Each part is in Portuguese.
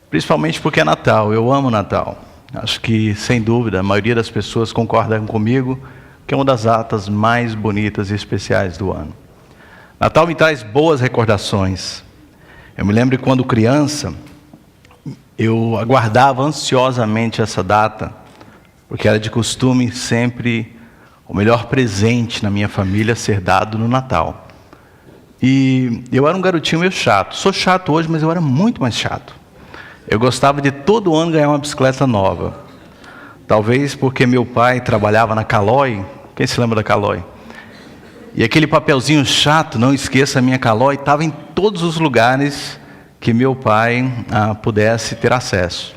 principalmente porque é Natal. Eu amo Natal. Acho que, sem dúvida, a maioria das pessoas concordam comigo que é uma das datas mais bonitas e especiais do ano. Natal me traz boas recordações. Eu me lembro que quando criança, eu aguardava ansiosamente essa data, porque era de costume sempre o melhor presente na minha família ser dado no Natal. E eu era um garotinho meio chato. Sou chato hoje, mas eu era muito mais chato. Eu gostava de todo ano ganhar uma bicicleta nova. Talvez porque meu pai trabalhava na Caloi. Quem se lembra da Caloi? E aquele papelzinho chato, não esqueça a minha Caloi, estava em todos os lugares que meu pai pudesse ter acesso.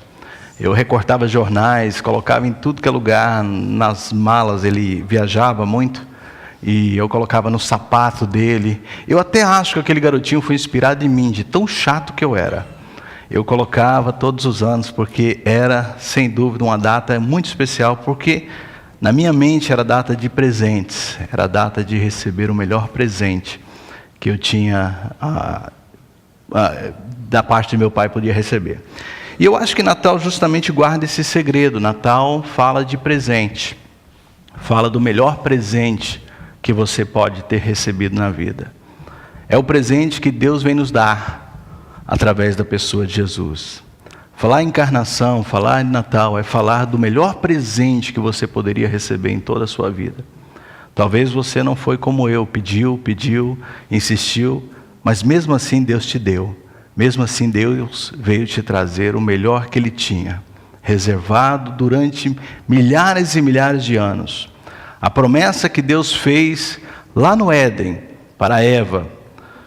Eu recortava jornais, colocava em tudo que é lugar, nas malas. Ele viajava muito e eu colocava no sapato dele. Eu até acho que aquele garotinho foi inspirado em mim, de tão chato que eu era. Eu colocava todos os anos, porque era, sem dúvida, uma data muito especial, porque na minha mente era data de presentes, era data de receber o melhor presente que eu tinha, da parte de meu pai, podia receber. E eu acho que Natal justamente guarda esse segredo. Natal fala de presente, fala do melhor presente que você pode ter recebido na vida. É o presente que Deus vem nos dar através da pessoa de Jesus. Falar em encarnação, falar em Natal, é falar do melhor presente que você poderia receber em toda a sua vida. Talvez você não foi como eu, pediu, insistiu, mas mesmo assim Deus te deu. Mesmo assim Deus veio te trazer o melhor que Ele tinha, reservado durante milhares e milhares de anos. A promessa que Deus fez lá no Éden, para Eva,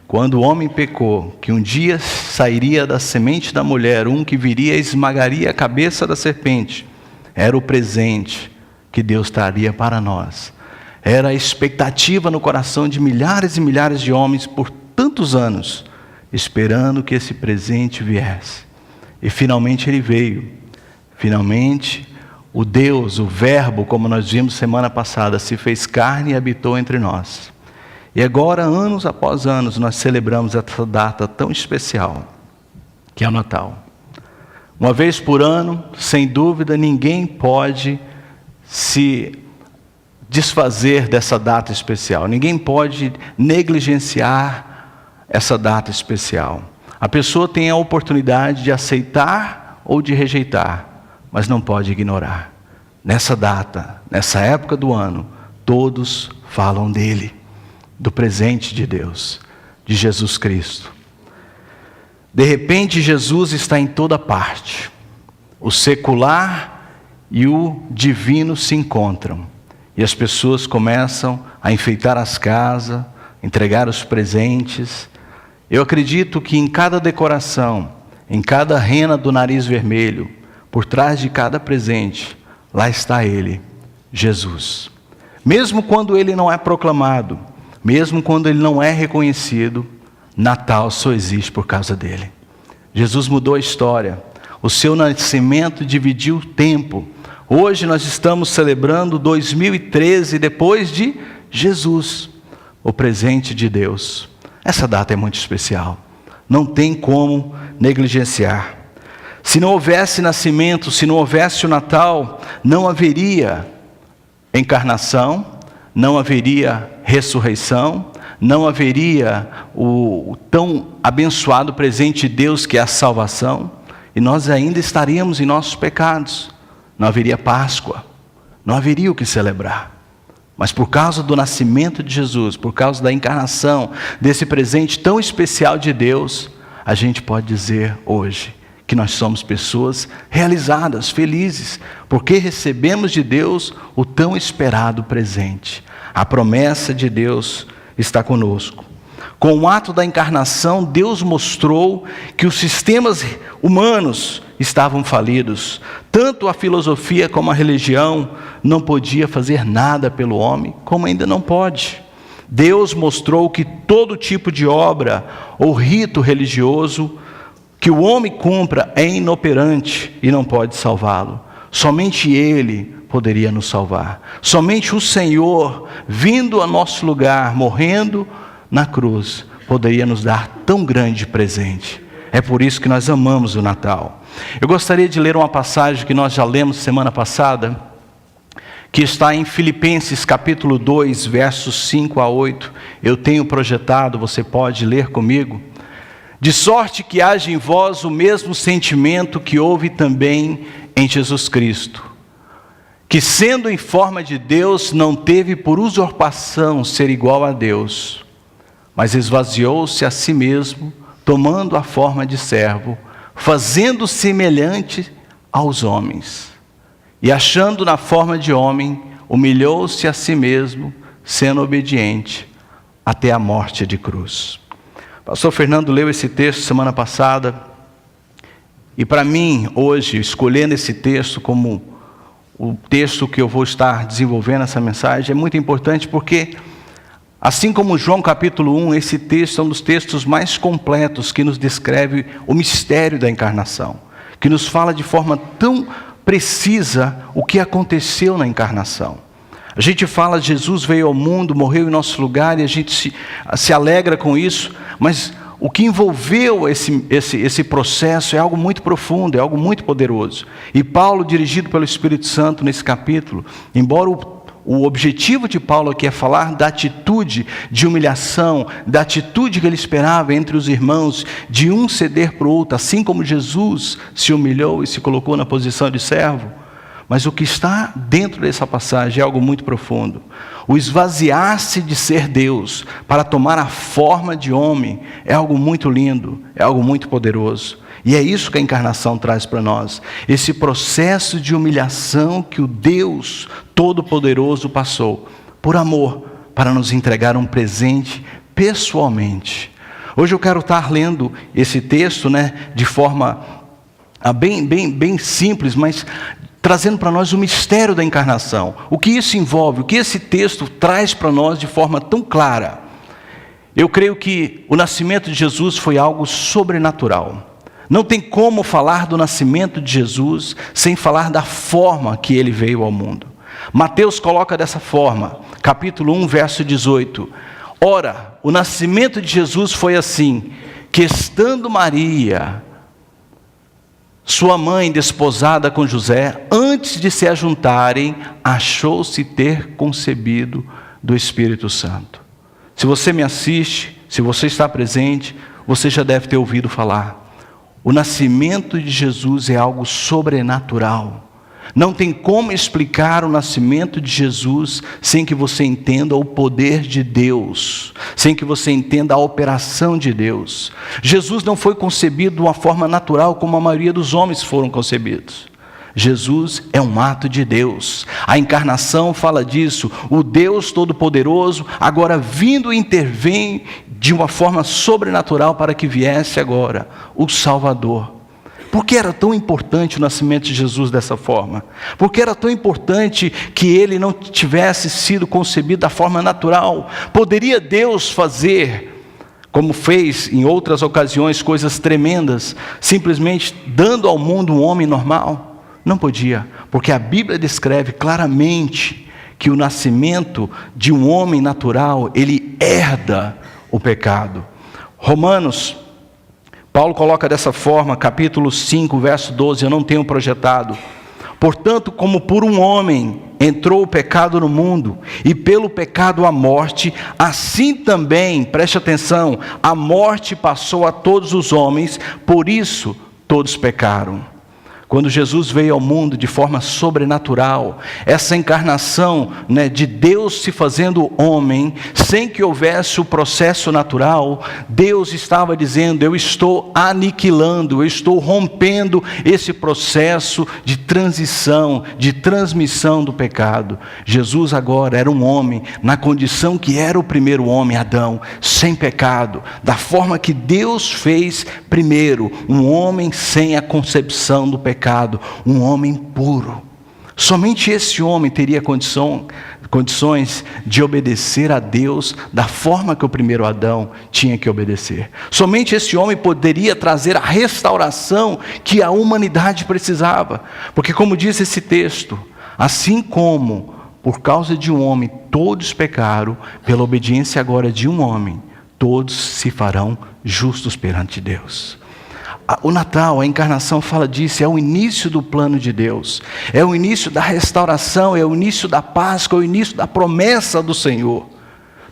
quando o homem pecou, que um dia sairia da semente da mulher, um que viria e esmagaria a cabeça da serpente, era o presente que Deus traria para nós. Era a expectativa no coração de milhares e milhares de homens por tantos anos, esperando que esse presente viesse. E finalmente ele veio. Finalmente, o Deus, o Verbo, como nós vimos semana passada, se fez carne e habitou entre nós. E agora, anos após anos, nós celebramos essa data tão especial, que é o Natal. Uma vez por ano, sem dúvida, ninguém pode se desfazer dessa data especial. Ninguém pode negligenciar essa data especial. A pessoa tem a oportunidade de aceitar ou de rejeitar, mas não pode ignorar. Nessa data, nessa época do ano, todos falam dele, do presente de Deus, de Jesus Cristo. De repente, Jesus está em toda parte. O secular e o divino se encontram. E as pessoas começam a enfeitar as casas, entregar os presentes. Eu acredito que em cada decoração, em cada rena do nariz vermelho, por trás de cada presente, lá está Ele, Jesus. Mesmo quando Ele não é proclamado, mesmo quando Ele não é reconhecido, Natal só existe por causa dEle. Jesus mudou a história. O seu nascimento dividiu o tempo. Hoje nós estamos celebrando 2013, depois de Jesus, o presente de Deus. Essa data é muito especial. Não tem como negligenciar. Se não houvesse nascimento, se não houvesse o Natal, não haveria encarnação, não haveria ressurreição, não haveria o tão abençoado presente de Deus que é a salvação, e nós ainda estaríamos em nossos pecados. Não haveria Páscoa, não haveria o que celebrar. Mas por causa do nascimento de Jesus, por causa da encarnação, desse presente tão especial de Deus, a gente pode dizer hoje que nós somos pessoas realizadas, felizes, porque recebemos de Deus o tão esperado presente. A promessa de Deus está conosco. Com o ato da encarnação, Deus mostrou que os sistemas humanos estavam falidos. Tanto a filosofia como a religião não podia fazer nada pelo homem, como ainda não pode. Deus mostrou que todo tipo de obra ou rito religioso que o homem cumpra é inoperante e não pode salvá-lo. Somente Ele poderia nos salvar. Somente o Senhor, vindo a nosso lugar, morrendo na cruz, poderia nos dar tão grande presente. É por isso que nós amamos o Natal. Eu gostaria de ler uma passagem que nós já lemos semana passada, que está em Filipenses capítulo 2, versos 5 a 8. Eu tenho projetado, você pode ler comigo. De sorte que haja em vós o mesmo sentimento que houve também em Jesus Cristo, que sendo em forma de Deus, não teve por usurpação ser igual a Deus, mas esvaziou-se a si mesmo, tomando a forma de servo, fazendo semelhante aos homens. E achando na forma de homem, humilhou-se a si mesmo, sendo obediente até a morte de cruz. Pastor Fernando leu esse texto semana passada, e para mim, hoje, escolhendo esse texto como o texto que eu vou estar desenvolvendo essa mensagem, é muito importante porque, assim como João capítulo 1, esse texto é um dos textos mais completos que nos descreve o mistério da encarnação, que nos fala de forma tão precisa o que aconteceu na encarnação. A gente fala, Jesus veio ao mundo, morreu em nosso lugar, e a gente se alegra com isso, mas o que envolveu esse processo é algo muito profundo, é algo muito poderoso. E Paulo, dirigido pelo Espírito Santo nesse capítulo, embora o objetivo de Paulo aqui é falar da atitude de humilhação, da atitude que ele esperava entre os irmãos, de um ceder para o outro, assim como Jesus se humilhou e se colocou na posição de servo. Mas o que está dentro dessa passagem é algo muito profundo. O esvaziar-se de ser Deus para tomar a forma de homem é algo muito lindo, é algo muito poderoso. E é isso que a encarnação traz para nós. Esse processo de humilhação que o Deus Todo-Poderoso passou, por amor, para nos entregar um presente pessoalmente. Hoje eu quero estar lendo esse texto, de forma bem simples, mas trazendo para nós o mistério da encarnação. O que isso envolve, o que esse texto traz para nós de forma tão clara. Eu creio que o nascimento de Jesus foi algo sobrenatural. Não tem como falar do nascimento de Jesus sem falar da forma que ele veio ao mundo. Mateus coloca dessa forma, capítulo 1, verso 18. Ora, o nascimento de Jesus foi assim, que estando Maria, sua mãe desposada com José, antes de se ajuntarem, achou-se ter concebido do Espírito Santo. Se você me assiste, se você está presente, você já deve ter ouvido falar. O nascimento de Jesus é algo sobrenatural. Não tem como explicar o nascimento de Jesus sem que você entenda o poder de Deus, sem que você entenda a operação de Deus. Jesus não foi concebido de uma forma natural como a maioria dos homens foram concebidos. Jesus é um ato de Deus. A encarnação fala disso. O Deus Todo-Poderoso agora vindo intervém de uma forma sobrenatural para que viesse agora o Salvador. Por que era tão importante o nascimento de Jesus dessa forma? Por que era tão importante que ele não tivesse sido concebido da forma natural? Poderia Deus fazer, como fez em outras ocasiões, coisas tremendas, simplesmente dando ao mundo um homem normal? Não podia, porque a Bíblia descreve claramente que o nascimento de um homem natural, ele herda o pecado. Romanos, Paulo coloca dessa forma, capítulo 5, verso 12, eu não tenho projetado. Portanto, como por um homem entrou o pecado no mundo, e pelo pecado a morte, assim também, preste atenção, a morte passou a todos os homens, por isso todos pecaram. Quando Jesus veio ao mundo de forma sobrenatural, essa encarnação de Deus se fazendo homem, sem que houvesse o processo natural, Deus estava dizendo, eu estou aniquilando, eu estou rompendo esse processo de transição, de transmissão do pecado. Jesus agora era um homem, na condição que era o primeiro homem, Adão, sem pecado, da forma que Deus fez primeiro, um homem sem a concepção do pecado. Um homem puro. Somente esse homem teria condições de obedecer a Deus da forma que o primeiro Adão tinha que obedecer. Somente esse homem poderia trazer a restauração que a humanidade precisava. Porque, como diz esse texto, assim como por causa de um homem todos pecaram, pela obediência agora de um homem, todos se farão justos perante Deus. O Natal, a encarnação fala disso, é o início do plano de Deus, é o início da restauração, é o início da Páscoa, é o início da promessa do Senhor.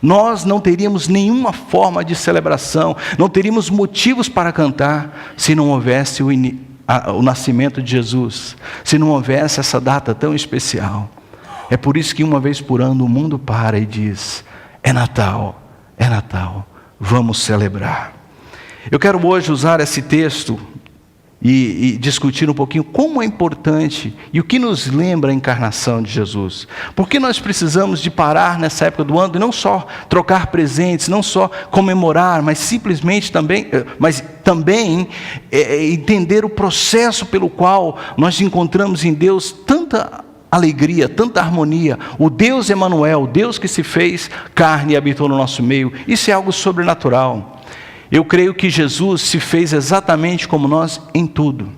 Nós não teríamos nenhuma forma de celebração, não teríamos motivos para cantar se não houvesse o nascimento de Jesus, se não houvesse essa data tão especial. É por isso que uma vez por ano o mundo para e diz: é Natal, vamos celebrar. Eu quero hoje usar esse texto e discutir um pouquinho como é importante e o que nos lembra a encarnação de Jesus. Por que nós precisamos de parar nessa época do ano e não só trocar presentes, não só comemorar, mas simplesmente também entender o processo pelo qual nós encontramos em Deus tanta alegria, tanta harmonia. O Deus Emanuel, o Deus que se fez carne e habitou no nosso meio. Isso é algo sobrenatural. Eu creio que Jesus se fez exatamente como nós em tudo.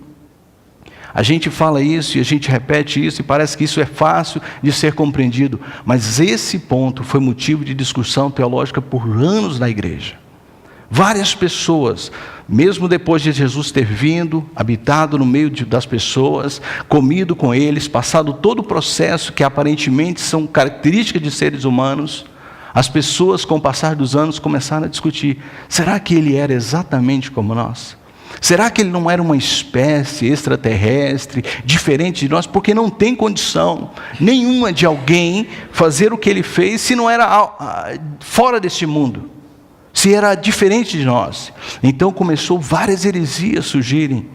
A gente fala isso e a gente repete isso e parece que isso é fácil de ser compreendido, mas esse ponto foi motivo de discussão teológica por anos na igreja. Várias pessoas, mesmo depois de Jesus ter vindo, habitado no meio das pessoas, comido com eles, passado todo o processo que aparentemente são características de seres humanos, as pessoas, com o passar dos anos, começaram a discutir: será que ele era exatamente como nós? Será que ele não era uma espécie extraterrestre, diferente de nós? Porque não tem condição nenhuma de alguém fazer o que ele fez se não era fora deste mundo, se era diferente de nós. Então começou várias heresias surgirem,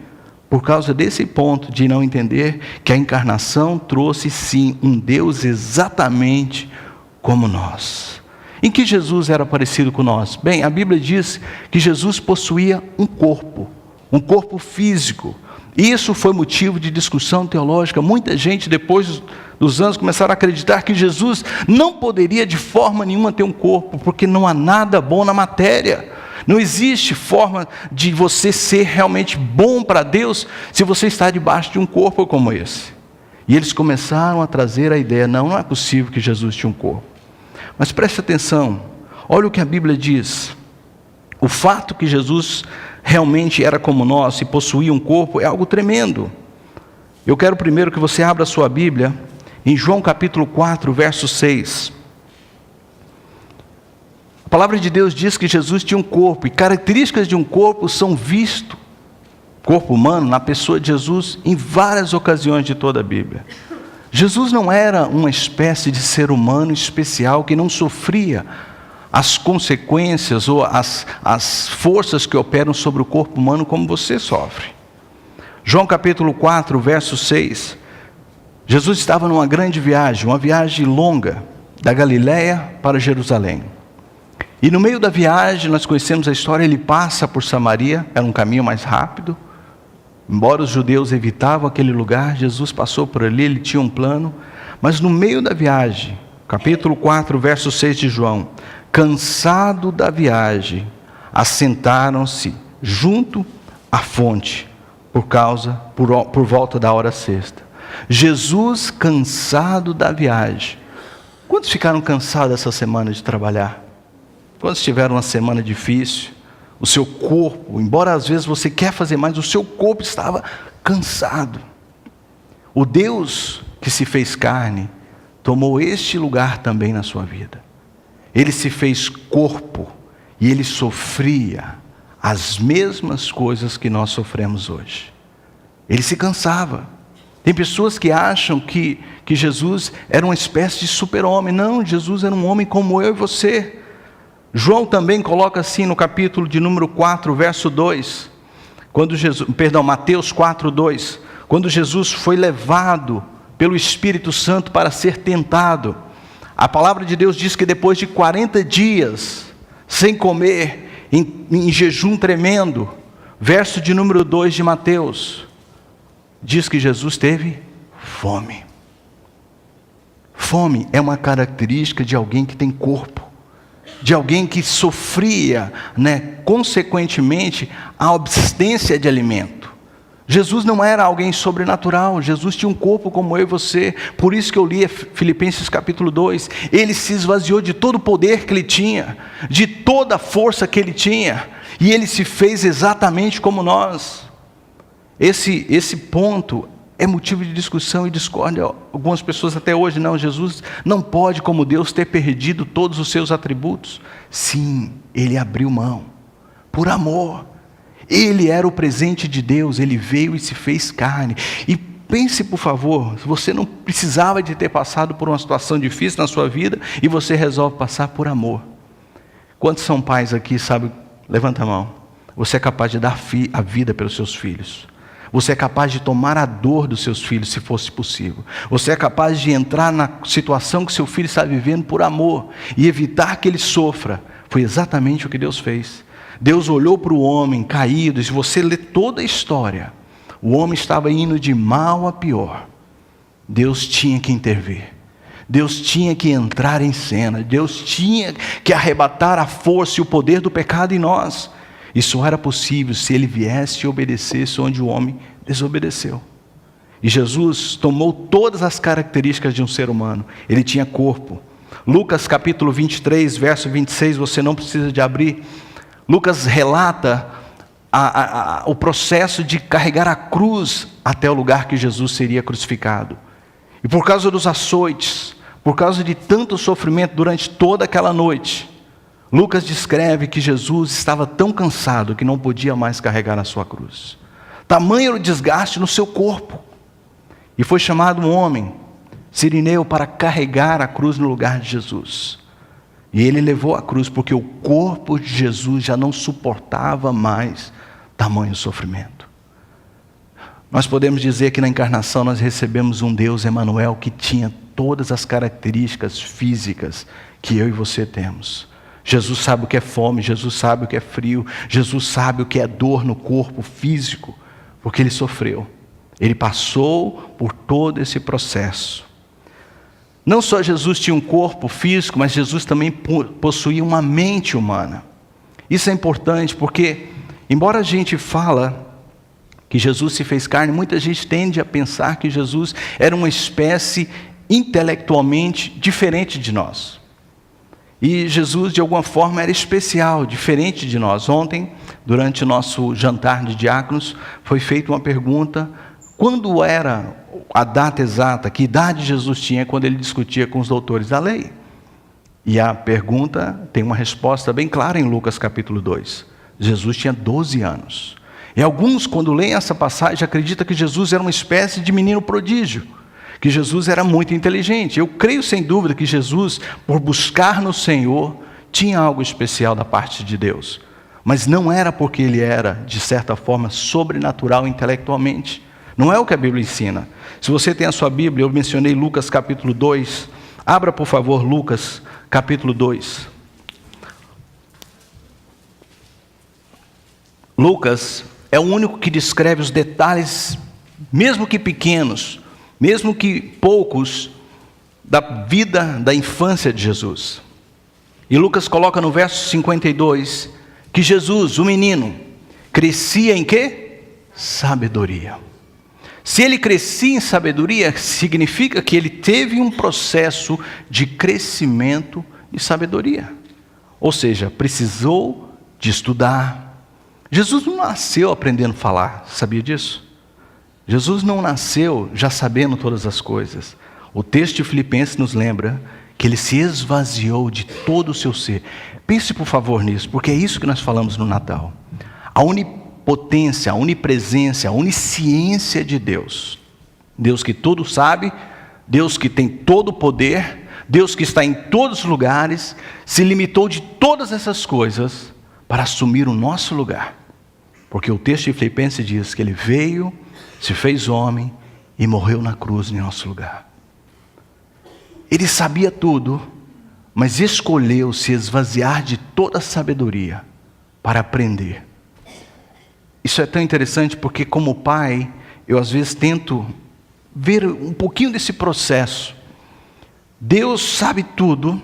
por causa desse ponto de não entender que a encarnação trouxe sim um Deus exatamente como nós. Em que Jesus era parecido com nós? Bem, a Bíblia diz que Jesus possuía um corpo físico. Isso foi motivo de discussão teológica. Muita gente, depois dos anos, começaram a acreditar que Jesus não poderia de forma nenhuma ter um corpo, porque não há nada bom na matéria. Não existe forma de você ser realmente bom para Deus se você está debaixo de um corpo como esse. E eles começaram a trazer a ideia: não é possível que Jesus tinha um corpo. Mas preste atenção, olha o que a Bíblia diz. O fato que Jesus realmente era como nós e possuía um corpo é algo tremendo. Eu quero primeiro que você abra a sua Bíblia em João capítulo 4, verso 6. A palavra de Deus diz que Jesus tinha um corpo, e características de um corpo são vistas, corpo humano, na pessoa de Jesus em várias ocasiões de toda a Bíblia. Jesus não era uma espécie de ser humano especial que não sofria as consequências ou as forças que operam sobre o corpo humano como você sofre. João capítulo 4, verso 6. Jesus estava numa grande viagem, uma viagem longa, da Galiléia para Jerusalém. E no meio da viagem, nós conhecemos a história, ele passa por Samaria, era um caminho mais rápido. Embora os judeus evitavam aquele lugar, Jesus passou por ali, ele tinha um plano. Mas no meio da viagem, capítulo 4, verso 6 de João: cansado da viagem, assentaram-se junto à fonte, por volta da hora sexta. Jesus cansado da viagem. Quantos ficaram cansados essa semana de trabalhar? Quantos tiveram uma semana difícil? O seu corpo, embora às vezes você quer fazer mais, o seu corpo estava cansado. O Deus que se fez carne tomou este lugar também na sua vida. Ele se fez corpo e ele sofria as mesmas coisas que nós sofremos hoje. Ele se cansava. Tem pessoas que acham que Jesus era uma espécie de super-homem. Não, Jesus era um homem como eu e você. João também coloca assim no capítulo de número 4, verso 2, Mateus 4, 2, quando Jesus foi levado pelo Espírito Santo para ser tentado, a palavra de Deus diz que depois de 40 dias, sem comer, em jejum tremendo, verso de número 2 de Mateus, diz que Jesus teve fome. Fome é uma característica de alguém que tem corpo, de alguém que sofria, consequentemente, a abstinência de alimento. Jesus não era alguém sobrenatural, Jesus tinha um corpo como eu e você. Por isso que eu li Filipenses capítulo 2, ele se esvaziou de todo o poder que ele tinha, de toda a força que ele tinha, e ele se fez exatamente como nós. Esse ponto é motivo de discussão e discórdia. Algumas pessoas até hoje, não, Jesus não pode, como Deus, ter perdido todos os seus atributos. Sim, ele abriu mão, por amor. Ele era o presente de Deus, ele veio e se fez carne. E pense, por favor, você não precisava de ter passado por uma situação difícil na sua vida e você resolve passar por amor. Quantos são pais aqui, sabe? Levanta a mão. Você é capaz de dar a vida pelos seus filhos. Você é capaz de tomar a dor dos seus filhos, se fosse possível. Você é capaz de entrar na situação que seu filho está vivendo por amor e evitar que ele sofra. Foi exatamente o que Deus fez. Deus olhou para o homem caído, e se você ler toda a história, o homem estava indo de mal a pior. Deus tinha que intervir. Deus tinha que entrar em cena. Deus tinha que arrebatar a força e o poder do pecado em nós. Isso era possível se ele viesse e obedecesse onde o homem desobedeceu. E Jesus tomou todas as características de um ser humano. Ele tinha corpo. Lucas capítulo 23, verso 26, você não precisa de abrir. Lucas relata o processo de carregar a cruz até o lugar que Jesus seria crucificado. E por causa dos açoites, por causa de tanto sofrimento durante toda aquela noite, Lucas descreve que Jesus estava tão cansado que não podia mais carregar a sua cruz. Tamanho era o desgaste no seu corpo. E foi chamado um homem, Cirineu, para carregar a cruz no lugar de Jesus. E ele levou a cruz porque o corpo de Jesus já não suportava mais tamanho sofrimento. Nós podemos dizer que na encarnação nós recebemos um Deus Emanuel que tinha todas as características físicas que eu e você temos. Jesus sabe o que é fome, Jesus sabe o que é frio, Jesus sabe o que é dor no corpo físico, porque ele sofreu. Ele passou por todo esse processo. Não só Jesus tinha um corpo físico, mas Jesus também possuía uma mente humana. Isso é importante porque, embora a gente fala que Jesus se fez carne, muita gente tende a pensar que Jesus era uma espécie intelectualmente diferente de nós. E Jesus, de alguma forma, era especial, diferente de nós. Ontem, durante o nosso jantar de diáconos, foi feita uma pergunta: quando era a data exata, que idade Jesus tinha quando ele discutia com os doutores da lei? E a pergunta tem uma resposta bem clara em Lucas capítulo 2. Jesus tinha 12 anos. E alguns, quando leem essa passagem, acreditam que Jesus era uma espécie de menino prodígio, que Jesus era muito inteligente. Eu creio sem dúvida que Jesus, por buscar no Senhor, tinha algo especial da parte de Deus. Mas não era porque ele era, de certa forma, sobrenatural intelectualmente. Não é o que a Bíblia ensina. Se você tem a sua Bíblia, eu mencionei Lucas capítulo 2. Abra, por favor, Lucas capítulo 2. Lucas é o único que descreve os detalhes, mesmo que pequenos, mesmo que poucos, da vida, da infância de Jesus. E Lucas coloca no verso 52, que Jesus, o menino, crescia em quê? Sabedoria. Se ele crescia em sabedoria, significa que ele teve um processo de crescimento e sabedoria. Ou seja, precisou de estudar. Jesus não nasceu aprendendo a falar, sabia disso? Jesus não nasceu já sabendo todas as coisas. O texto de Filipenses nos lembra que ele se esvaziou de todo o seu ser. Pense por favor nisso, porque é isso que nós falamos no Natal. A onipotência, a onipresença, a onisciência de Deus. Deus que tudo sabe, Deus que tem todo o poder, Deus que está em todos os lugares, se limitou de todas essas coisas para assumir o nosso lugar. Porque o texto de Filipenses diz que ele veio, se fez homem e morreu na cruz em nosso lugar. Ele sabia tudo, mas escolheu se esvaziar de toda a sabedoria para aprender. Isso é tão interessante porque, como pai, eu às vezes tento ver um pouquinho desse processo. Deus sabe tudo,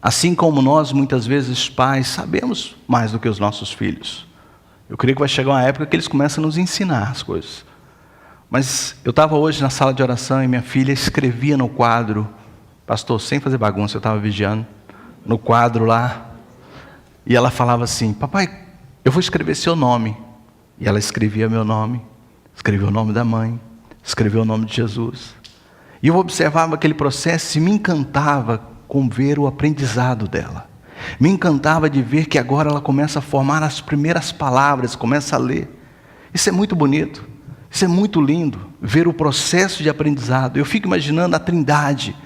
assim como nós, muitas vezes, pais, sabemos mais do que os nossos filhos. Eu creio que vai chegar uma época que eles começam a nos ensinar as coisas. Mas eu estava hoje na sala de oração e minha filha escrevia no quadro, pastor, sem fazer bagunça, eu estava vigiando, no quadro lá, e ela falava assim: papai, eu vou escrever seu nome. E ela escrevia meu nome, escreveu o nome da mãe, escreveu o nome de Jesus. E eu observava aquele processo e me encantava com ver o aprendizado dela. Me encantava de ver que agora ela começa a formar as primeiras palavras, começa a ler. Isso é muito bonito, isso é muito lindo, ver o processo de aprendizado. Eu fico imaginando a Trindade,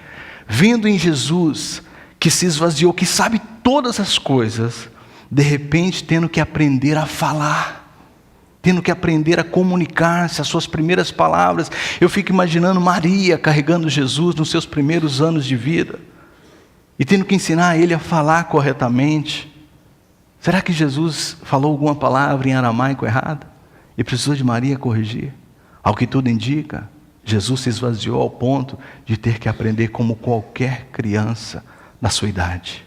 vendo em Jesus, que se esvaziou, que sabe todas as coisas, de repente tendo que aprender a falar, tendo que aprender a comunicar-se, as suas primeiras palavras. Eu fico imaginando Maria carregando Jesus nos seus primeiros anos de vida, e tendo que ensinar ele a falar corretamente. Será que Jesus falou alguma palavra em aramaico errada? E precisou de Maria corrigir? Ao que tudo indica, Jesus se esvaziou ao ponto de ter que aprender como qualquer criança da sua idade.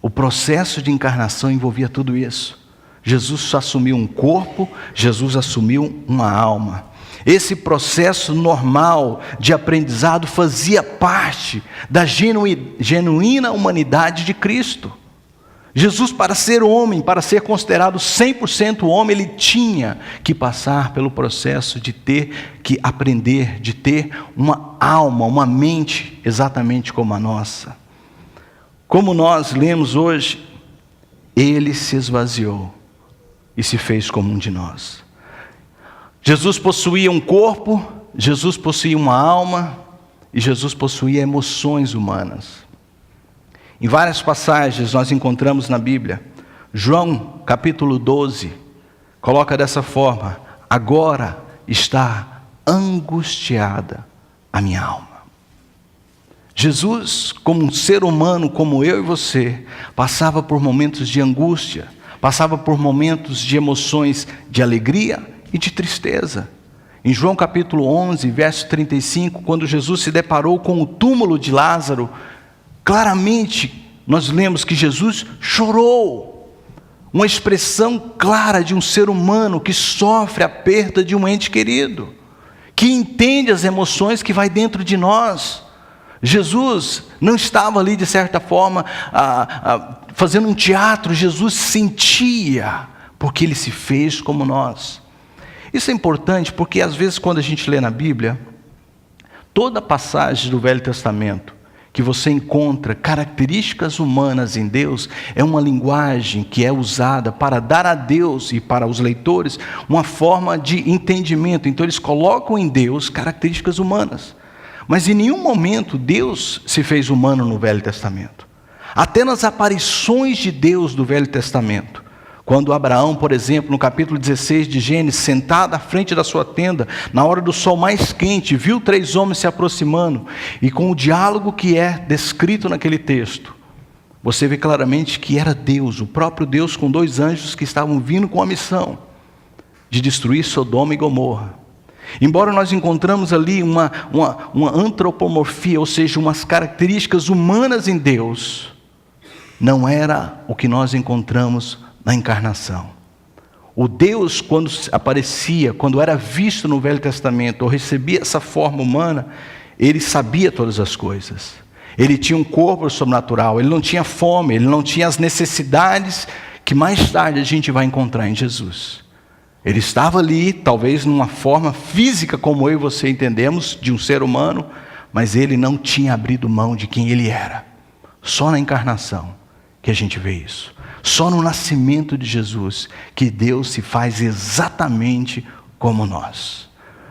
O processo de encarnação envolvia tudo isso. Jesus assumiu um corpo, Jesus assumiu uma alma. Esse processo normal de aprendizado fazia parte da genuína humanidade de Cristo. Jesus, para ser homem, para ser considerado 100% homem, ele tinha que passar pelo processo de ter que aprender, de ter uma alma, uma mente exatamente como a nossa. Como nós lemos hoje, ele se esvaziou e se fez como um de nós. Jesus possuía um corpo, Jesus possuía uma alma e Jesus possuía emoções humanas. Em várias passagens nós encontramos na Bíblia, João capítulo 12, coloca dessa forma: agora está angustiada a minha alma. Jesus, como um ser humano, como eu e você, passava por momentos de angústia, passava por momentos de emoções de alegria e de tristeza. Em João capítulo 11, verso 35, quando Jesus se deparou com o túmulo de Lázaro, claramente nós lemos que Jesus chorou. Uma expressão clara de um ser humano que sofre a perda de um ente querido, que entende as emoções que vai dentro de nós. Jesus não estava ali, de certa forma, fazendo um teatro. Jesus sentia, porque ele se fez como nós. Isso é importante porque às vezes quando a gente lê na Bíblia, toda passagem do Velho Testamento que você encontra características humanas em Deus, é uma linguagem que é usada para dar a Deus e para os leitores uma forma de entendimento. Então eles colocam em Deus características humanas. Mas em nenhum momento Deus se fez humano no Velho Testamento. Até nas aparições de Deus do Velho Testamento, quando Abraão, por exemplo, no capítulo 16 de Gênesis, sentado à frente da sua tenda, na hora do sol mais quente, viu 3 homens se aproximando, e com o diálogo que é descrito naquele texto, você vê claramente que era Deus, o próprio Deus, com 2 anjos que estavam vindo com a missão de destruir Sodoma e Gomorra. Embora nós encontramos ali uma antropomorfia, ou seja, umas características humanas em Deus, não era o que nós encontramos na encarnação. O Deus, quando aparecia, quando era visto no Velho Testamento, ou recebia essa forma humana, ele sabia todas as coisas. Ele tinha um corpo sobrenatural, ele não tinha fome, ele não tinha as necessidades que mais tarde a gente vai encontrar em Jesus. Ele estava ali, talvez numa forma física, como eu e você entendemos, de um ser humano, mas ele não tinha abrido mão de quem ele era. Só na encarnação que a gente vê isso. Só no nascimento de Jesus que Deus se faz exatamente como nós.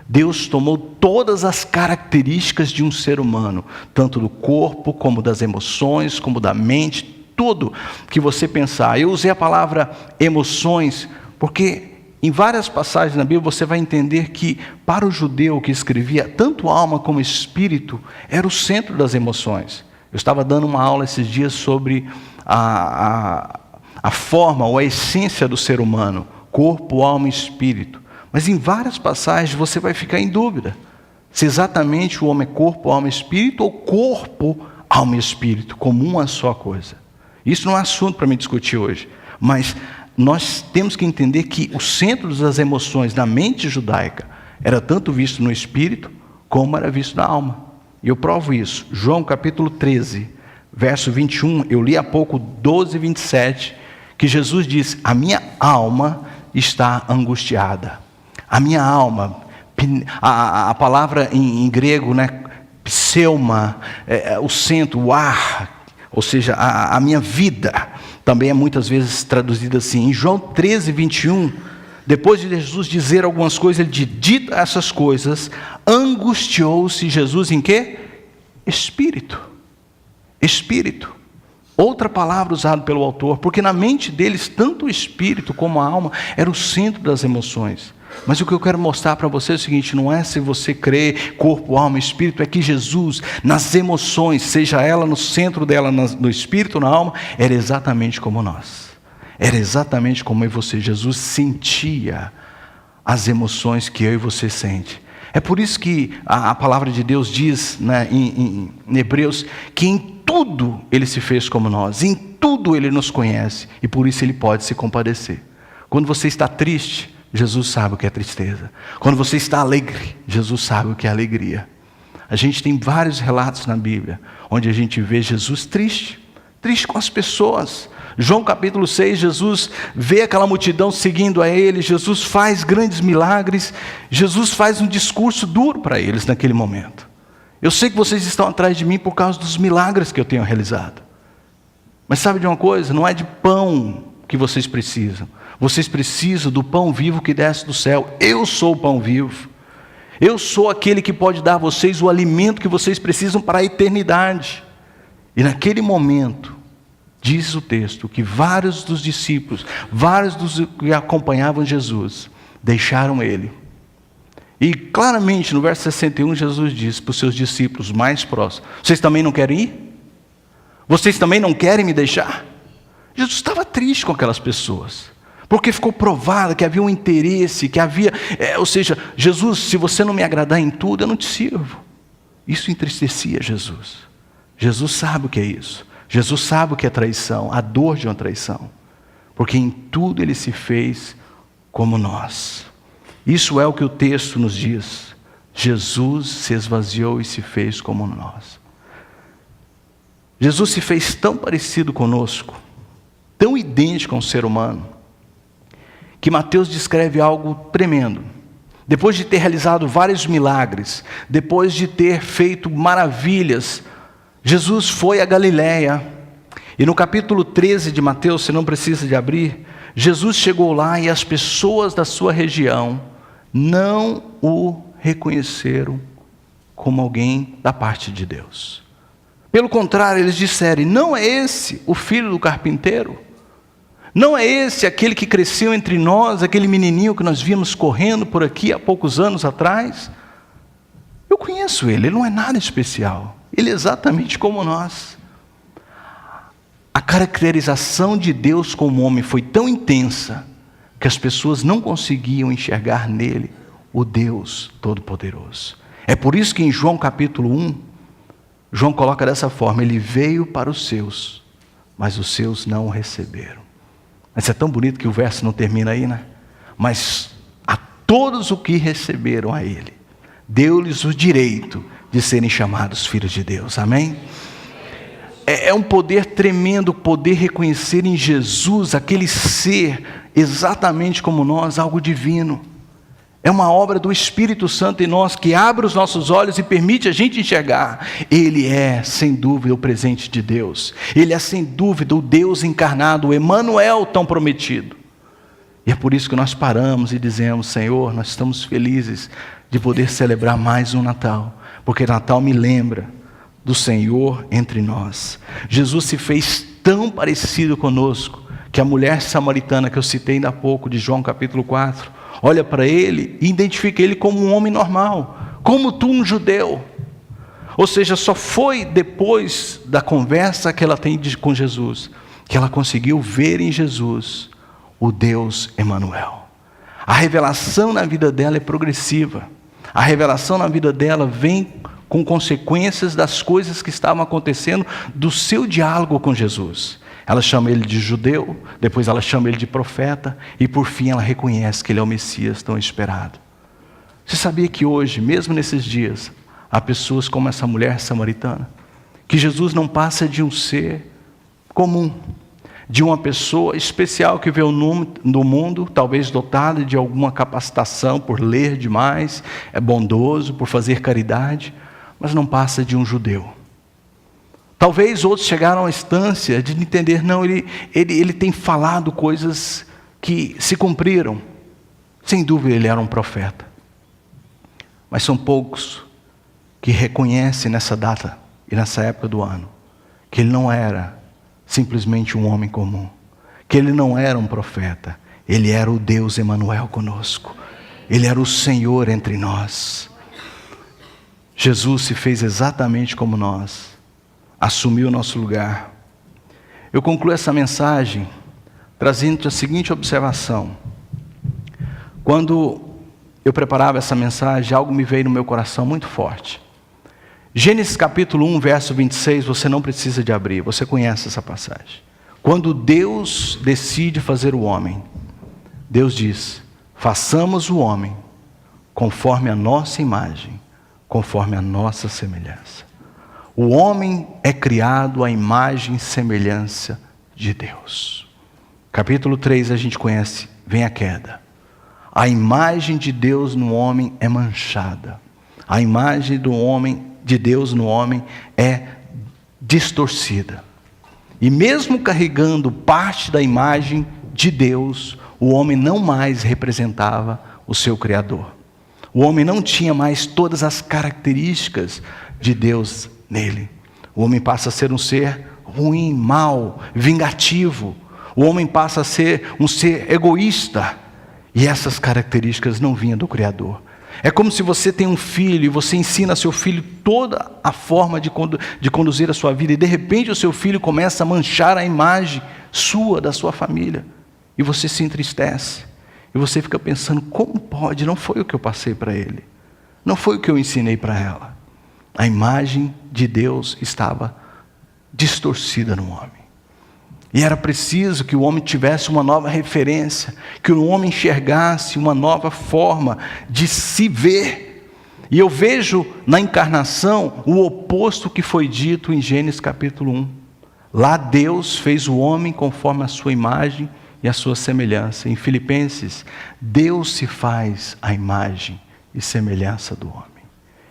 Deus tomou todas as características de um ser humano, tanto do corpo, como das emoções, como da mente, tudo que você pensar. Eu usei a palavra emoções, porque em várias passagens na Bíblia você vai entender que para o judeu que escrevia, tanto alma como espírito, era o centro das emoções. Eu estava dando uma aula esses dias sobre a forma ou a essência do ser humano, corpo, alma e espírito. Mas em várias passagens você vai ficar em dúvida se exatamente o homem é corpo, alma e espírito, ou corpo, alma e espírito, como uma só coisa. Isso não é assunto para me discutir hoje, mas nós temos que entender que o centro das emoções na mente judaica era tanto visto no espírito, como era visto na alma. E eu provo isso. João capítulo 13, verso 21, eu li há pouco 12, 27, que Jesus diz: a minha alma está angustiada. a minha alma, a palavra em grego, né, pseuma, o centro, o ar, ou seja, a minha vida, também é muitas vezes traduzida assim. Em João 13, 21, depois de Jesus dizer algumas coisas, ele dita essas coisas, angustiou-se Jesus em quê? Espírito. Espírito. Outra palavra usada pelo autor, porque na mente deles, tanto o espírito como a alma, era o centro das emoções. Mas o que eu quero mostrar para você é o seguinte, não é se você crê, corpo, alma, espírito, é que Jesus, nas emoções, seja ela no centro dela, no espírito, na alma, era exatamente como nós. Era exatamente como eu e você. Jesus sentia as emoções que eu e você sente. É por isso que a palavra de Deus diz, né, em Hebreus, que em tudo Ele se fez como nós, em tudo Ele nos conhece, e por isso Ele pode se compadecer. Quando você está triste, Jesus sabe o que é tristeza. Quando você está alegre, Jesus sabe o que é alegria. A gente tem vários relatos na Bíblia, onde a gente vê Jesus triste com as pessoas. João capítulo 6, Jesus vê aquela multidão seguindo a Ele, Jesus faz grandes milagres, Jesus faz um discurso duro para eles naquele momento. Eu sei que vocês estão atrás de mim por causa dos milagres que eu tenho realizado. Mas sabe de uma coisa? Não é de pão que vocês precisam. Vocês precisam do pão vivo que desce do céu. Eu sou o pão vivo. Eu sou aquele que pode dar a vocês o alimento que vocês precisam para a eternidade. E naquele momento, diz o texto, que vários dos discípulos, vários dos que acompanhavam Jesus, deixaram Ele. E claramente no verso 61, Jesus diz para os seus discípulos mais próximos, vocês também não querem ir? Vocês também não querem me deixar? Jesus estava triste com aquelas pessoas, porque ficou provado que havia um interesse, que havia, ou seja, Jesus, se você não me agradar em tudo, eu não te sirvo. Isso entristecia Jesus. Jesus sabe o que é isso. Jesus sabe o que é traição, a dor de uma traição, porque em tudo Ele se fez como nós. Isso é o que o texto nos diz. Jesus se esvaziou e se fez como nós. Jesus se fez tão parecido conosco, tão idêntico a um ser humano, que Mateus descreve algo tremendo. Depois de ter realizado vários milagres, depois de ter feito maravilhas, Jesus foi a Galiléia, e no capítulo 13 de Mateus, você não precisa de abrir, Jesus chegou lá e as pessoas da sua região não o reconheceram como alguém da parte de Deus. Pelo contrário, eles disseram, não é esse o filho do carpinteiro? Não é esse aquele que cresceu entre nós, aquele menininho que nós vimos correndo por aqui há poucos anos atrás? Eu conheço ele não é nada especial. Ele é exatamente como nós. A caracterização de Deus como homem foi tão intensa que as pessoas não conseguiam enxergar nele o Deus Todo-Poderoso. É por isso que em João capítulo 1, João coloca dessa forma, ele veio para os seus, mas os seus não o receberam. Mas é tão bonito que o verso não termina aí, né? Mas a todos os que receberam a ele, deu-lhes o direito de serem chamados filhos de Deus, amém? É um poder tremendo poder reconhecer em Jesus aquele ser exatamente como nós, algo divino. É uma obra do Espírito Santo em nós que abre os nossos olhos e permite a gente enxergar. Ele é, sem dúvida, o presente de Deus. Ele é, sem dúvida, o Deus encarnado, o Emanuel tão prometido. E é por isso que nós paramos e dizemos, Senhor, nós estamos felizes de poder celebrar mais um Natal, porque Natal me lembra do Senhor entre nós. Jesus se fez tão parecido conosco, que a mulher samaritana que eu citei ainda há pouco, de João capítulo 4, olha para ele e identifica ele como um homem normal, como tu, um judeu. Ou seja, só foi depois da conversa que ela tem com Jesus, que ela conseguiu ver em Jesus o Deus Emanuel. A revelação na vida dela é progressiva. A revelação na vida dela vem com consequências das coisas que estavam acontecendo do seu diálogo com Jesus. Ela chama ele de judeu, depois ela chama ele de profeta, e por fim ela reconhece que ele é o Messias tão esperado. Você sabia que hoje, mesmo nesses dias, há pessoas como essa mulher samaritana, que Jesus não passa de um ser comum. de uma pessoa especial que veio no mundo, talvez dotada de alguma capacitação por ler demais, é bondoso, por fazer caridade, mas não passa de um judeu. Talvez outros chegaram à instância de entender, não, ele tem falado coisas que se cumpriram. Sem dúvida ele era um profeta. Mas são poucos que reconhecem nessa data e nessa época do ano, que ele não era simplesmente um homem comum, que ele não era um profeta, ele era o Deus Emanuel conosco, ele era o Senhor entre nós. Jesus se fez exatamente como nós, assumiu o nosso lugar. Eu concluo essa mensagem trazendo a seguinte observação. Quando eu preparava essa mensagem, algo me veio no meu coração muito forte. Gênesis capítulo 1, verso 26, você não precisa de abrir, você conhece essa passagem. Quando Deus decide fazer o homem, Deus diz, façamos o homem conforme a nossa imagem, conforme a nossa semelhança. O homem é criado à imagem e semelhança de Deus. Capítulo 3 a gente conhece, vem a queda. A imagem de Deus no homem é manchada. A imagem de Deus no homem é distorcida. E mesmo carregando parte da imagem de Deus, o homem não mais representava o seu Criador. O homem não tinha mais todas as características de Deus nele. O homem passa a ser um ser ruim, mau, vingativo. O homem passa a ser um ser egoísta. E essas características não vinham do Criador. É como se você tem um filho e você ensina a seu filho toda a forma de conduzir a sua vida. E de repente o seu filho começa a manchar a imagem sua, da sua família. E você se entristece. E você fica pensando, como pode? Não foi o que eu passei para ele. Não foi o que eu ensinei para ela. A imagem de Deus estava distorcida no homem. E era preciso que o homem tivesse uma nova referência, que o homem enxergasse uma nova forma de se ver. E eu vejo na encarnação o oposto que foi dito em Gênesis capítulo 1. Lá Deus fez o homem conforme a sua imagem e a sua semelhança. Em Filipenses, Deus se faz a imagem e semelhança do homem.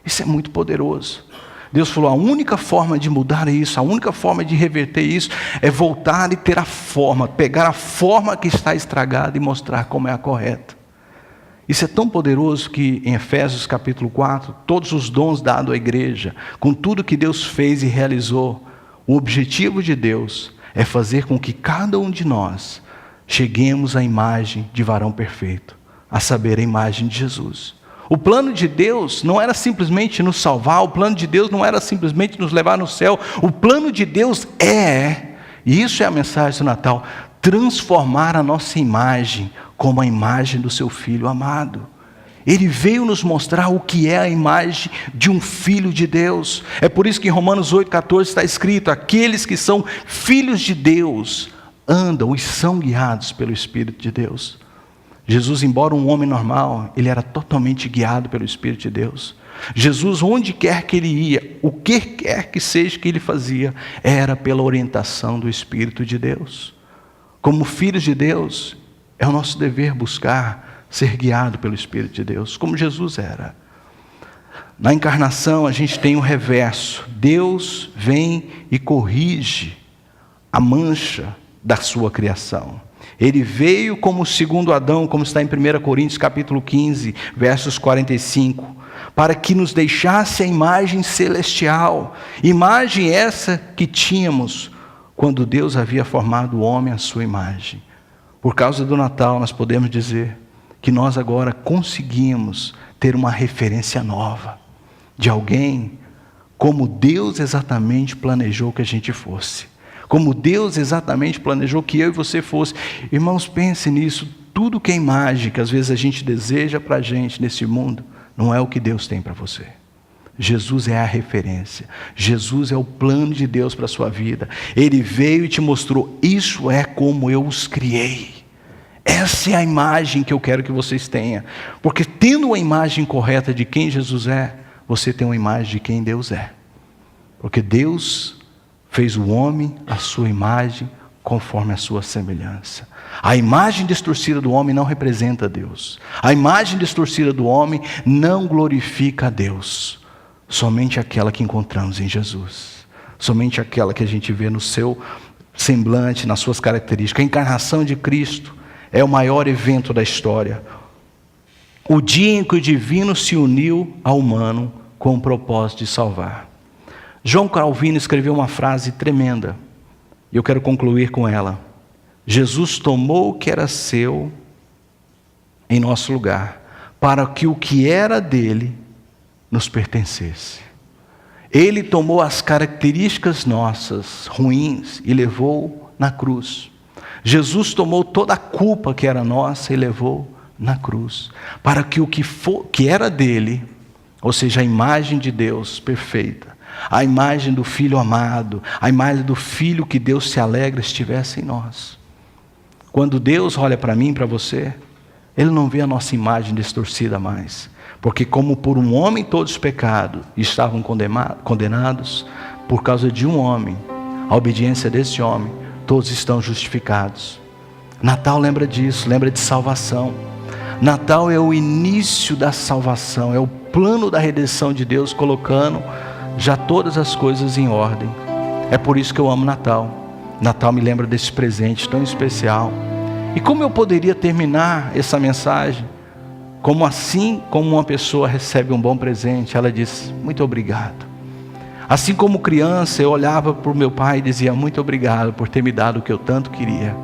Isso é muito poderoso. Deus falou, a única forma de mudar isso, a única forma de reverter isso, é voltar e ter a forma, pegar a forma que está estragada e mostrar como é a correta. Isso é tão poderoso que em Efésios capítulo 4, todos os dons dados à igreja, com tudo que Deus fez e realizou, o objetivo de Deus é fazer com que cada um de nós cheguemos à imagem de varão perfeito, a saber, a imagem de Jesus. O plano de Deus não era simplesmente nos salvar, o plano de Deus não era simplesmente nos levar no céu, o plano de Deus e isso é a mensagem do Natal, transformar a nossa imagem como a imagem do seu Filho amado. Ele veio nos mostrar o que é a imagem de um filho de Deus. É por isso que em Romanos 8,14 está escrito, aqueles que são filhos de Deus andam e são guiados pelo Espírito de Deus. Jesus, embora um homem normal, ele era totalmente guiado pelo Espírito de Deus. Jesus, onde quer que ele ia, o que quer que seja que ele fazia, era pela orientação do Espírito de Deus. Como filhos de Deus, é o nosso dever buscar ser guiado pelo Espírito de Deus, como Jesus era. Na encarnação a gente tem o reverso. Deus vem e corrige a mancha da sua criação. Ele veio como o segundo Adão, como está em 1 Coríntios capítulo 15, versos 45, para que nos deixasse a imagem celestial, imagem essa que tínhamos quando Deus havia formado o homem à sua imagem. Por causa do Natal, nós podemos dizer que nós agora conseguimos ter uma referência nova, de alguém como Deus exatamente planejou que a gente fosse. Como Deus exatamente planejou que eu e você fosse. Irmãos, pense nisso. Tudo que é imagem que às vezes a gente deseja para a gente nesse mundo, não é o que Deus tem para você. Jesus é a referência. Jesus é o plano de Deus para a sua vida. Ele veio e te mostrou, isso é como eu os criei. Essa é a imagem que eu quero que vocês tenham. Porque tendo a imagem correta de quem Jesus é, você tem uma imagem de quem Deus é. Porque Deus fez o homem à sua imagem, conforme a sua semelhança. A imagem distorcida do homem não representa Deus. A imagem distorcida do homem não glorifica a Deus. Somente aquela que encontramos em Jesus. Somente aquela que a gente vê no seu semblante, nas suas características. A encarnação de Cristo é o maior evento da história. O dia em que o divino se uniu ao humano com o propósito de salvar. João Calvino escreveu uma frase tremenda. E eu quero concluir com ela. Jesus tomou o que era seu em nosso lugar, para que o que era dele nos pertencesse. Ele tomou as características nossas, ruins, e levou na cruz. Jesus tomou toda a culpa que era nossa e levou na cruz, para que o que era dele, ou seja, a imagem de Deus perfeita, a imagem do Filho amado, a imagem do Filho que Deus se alegra, estivesse em nós. Quando Deus olha para mim e para você, Ele não vê a nossa imagem distorcida mais. Porque como por um homem todos pecados estavam condenados, por causa de um homem, a obediência desse homem, todos estão justificados. Natal lembra disso, lembra de salvação. Natal é o início da salvação, é o plano da redenção de Deus, colocando já todas as coisas em ordem. É por isso que eu amo Natal. Natal me lembra desse presente tão especial. E como eu poderia terminar essa mensagem? Como assim, como uma pessoa recebe um bom presente, ela diz, muito obrigado. Assim como criança, eu olhava para o meu pai e dizia, muito obrigado por ter me dado o que eu tanto queria.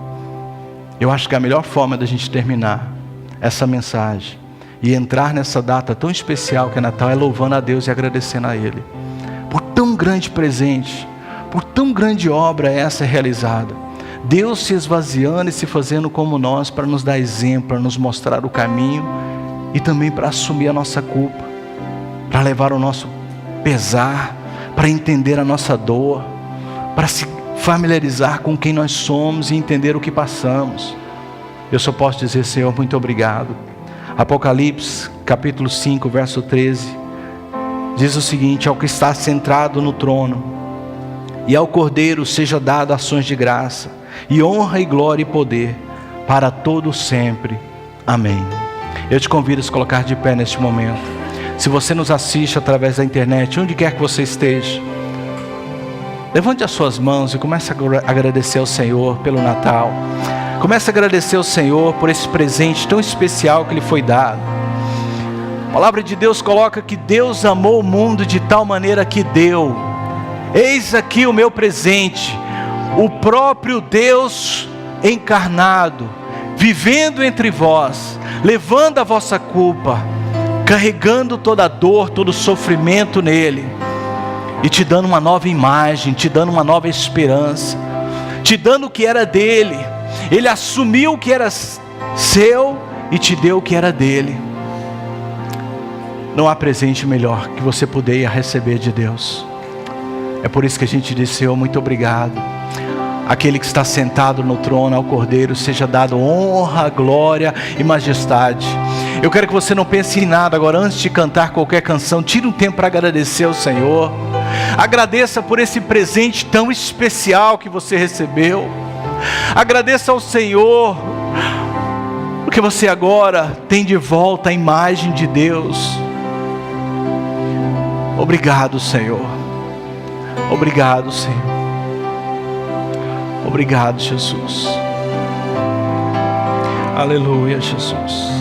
Eu acho que a melhor forma da gente terminar essa mensagem e entrar nessa data tão especial que é Natal, é louvando a Deus e agradecendo a Ele. Por tão grande presente, por tão grande obra essa é realizada. Deus se esvaziando e se fazendo como nós, para nos dar exemplo, para nos mostrar o caminho e também para assumir a nossa culpa, para levar o nosso pesar, para entender a nossa dor, para se familiarizar com quem nós somos e entender o que passamos. Eu só posso dizer, Senhor, muito obrigado. Apocalipse, capítulo 5, verso 13, diz o seguinte, ao que está sentado no trono, e ao Cordeiro seja dado ações de graça, e honra e glória e poder, para todo sempre. Amém. Eu te convido a se colocar de pé neste momento. Se você nos assiste através da internet, onde quer que você esteja, levante as suas mãos e comece a agradecer ao Senhor pelo Natal. Comece a agradecer ao Senhor por esse presente tão especial que lhe foi dado. A palavra de Deus coloca que Deus amou o mundo de tal maneira que deu. Eis aqui o meu presente, o próprio Deus encarnado, vivendo entre vós, levando a vossa culpa, carregando toda a dor, todo o sofrimento nele, e te dando uma nova imagem, te dando uma nova esperança, te dando o que era dele. Ele assumiu o que era seu e te deu o que era dele. Não há presente melhor que você poderia receber de Deus. É por isso que a gente diz, Senhor, muito obrigado. Aquele que está sentado no trono, ao Cordeiro, seja dado honra, glória e majestade. Eu quero que você não pense em nada agora, antes de cantar qualquer canção, tire um tempo para agradecer ao Senhor. Agradeça por esse presente tão especial que você recebeu. Agradeça ao Senhor, porque você agora tem de volta a imagem de Deus. Obrigado, Senhor. Obrigado, Senhor. Obrigado, Jesus. Aleluia, Jesus.